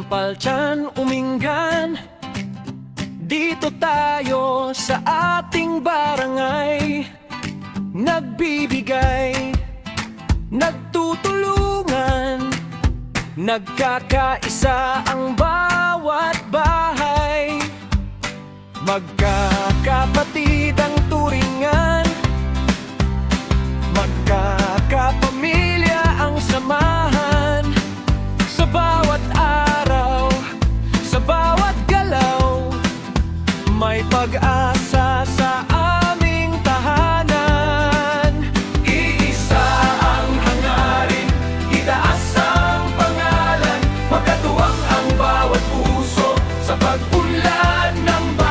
sampal tiyan uminggan. Dito tayo sa ating barangay, nagbibigay, nagtutulungan, nagkakaisa ang bawat bahay. Magkakapatid ang turingan, magkakapamilya ang samahan. Sa bawat araw, sa bawat galaw, may pag-asa sa aming tahanan. Iisa ang hangarin, itaas ang pangalan, magkatuwang ang bawat puso sa pag-unlad ng bayan.